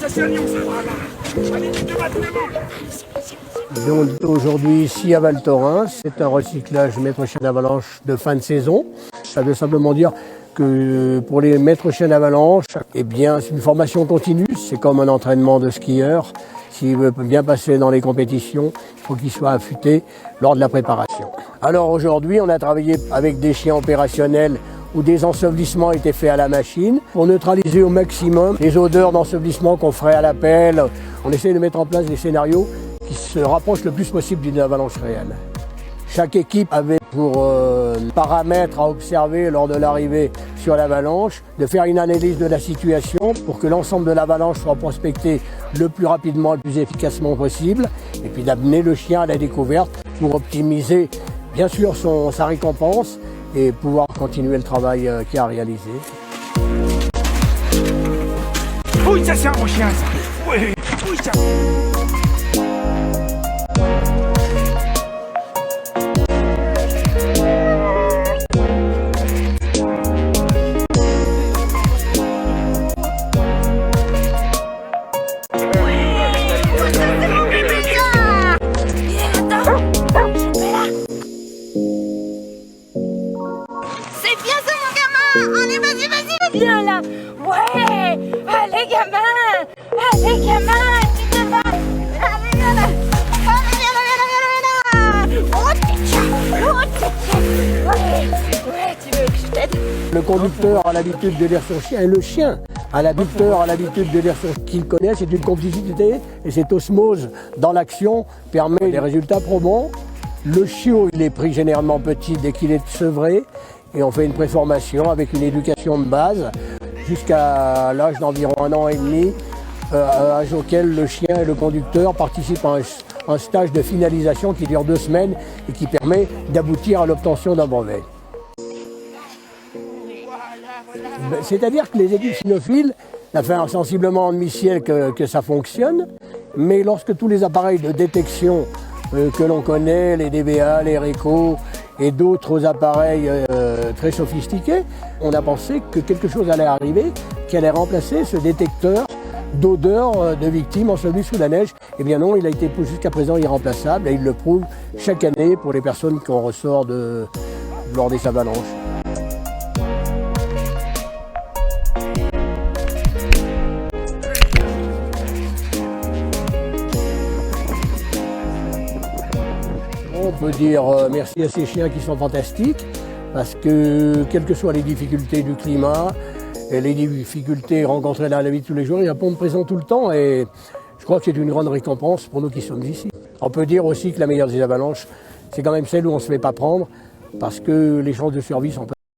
On est aujourd'hui ici à Val Thorens. C'est un recyclage maître chien d'avalanche de fin de saison. Ça veut simplement dire que pour les maîtres chiens d'avalanche, eh bien, c'est une formation continue. C'est comme un entraînement de skieur. S'il veut bien passer dans les compétitions, il faut qu'il soit affûté lors de la préparation. Alors aujourd'hui, on a travaillé avec des chiens opérationnels où des ensevelissements étaient faits à la machine pour neutraliser au maximum les odeurs d'ensevelissement qu'on ferait à la pelle. On essaie de mettre en place des scénarios qui se rapprochent le plus possible d'une avalanche réelle. Chaque équipe avait pour paramètre à observer lors de l'arrivée sur l'avalanche, de faire une analyse de la situation pour que l'ensemble de l'avalanche soit prospecté le plus rapidement, le plus efficacement possible, et puis d'amener le chien à la découverte pour optimiser bien sûr sa récompense et pouvoir continuer le travail qu'il a réalisé. Oui, ça c'est un bon chien ça. Oui, oui, ça. Allez, vas-y, viens là. Ouais. Allez, gamin. Allez, gamin, tu te vas. Allez, viens là. Allez, viens là. Oh, ouais, tu veux que je t'aide? Le conducteur a l'habitude de lire son chien et le chien a l'habitude de lire son chien qu'il connaît. C'est une complicité et cette osmose dans l'action permet des résultats probants. Le chiot, il est pris généralement petit dès qu'il est sevré. Et on fait une préformation avec une éducation de base jusqu'à l'âge d'environ 1 an et demi, âge auquel le chien et le conducteur participent à un stage de finalisation qui dure 2 semaines et qui permet d'aboutir à l'obtention d'un brevet. C'est-à-dire que les équipes cynophiles, ça fait sensiblement en demi-siècle que ça fonctionne, mais lorsque tous les appareils de détection que l'on connaît, les DVA, les RECO et d'autres appareils très sophistiqués, on a pensé que quelque chose allait arriver, qui allait remplacer ce détecteur d'odeur de victimes ensevelies sous la neige. Eh bien non, il a été jusqu'à présent irremplaçable et il le prouve chaque année pour les personnes qu'on ressort lors des avalanches. On peut dire merci à ces chiens qui sont fantastiques parce que, quelles que soient les difficultés du climat et les difficultés rencontrées dans la vie de tous les jours, ils répondent présents tout le temps et je crois que c'est une grande récompense pour nous qui sommes ici. On peut dire aussi que la meilleure des avalanches, c'est quand même celle où on ne se fait pas prendre parce que les chances de survie sont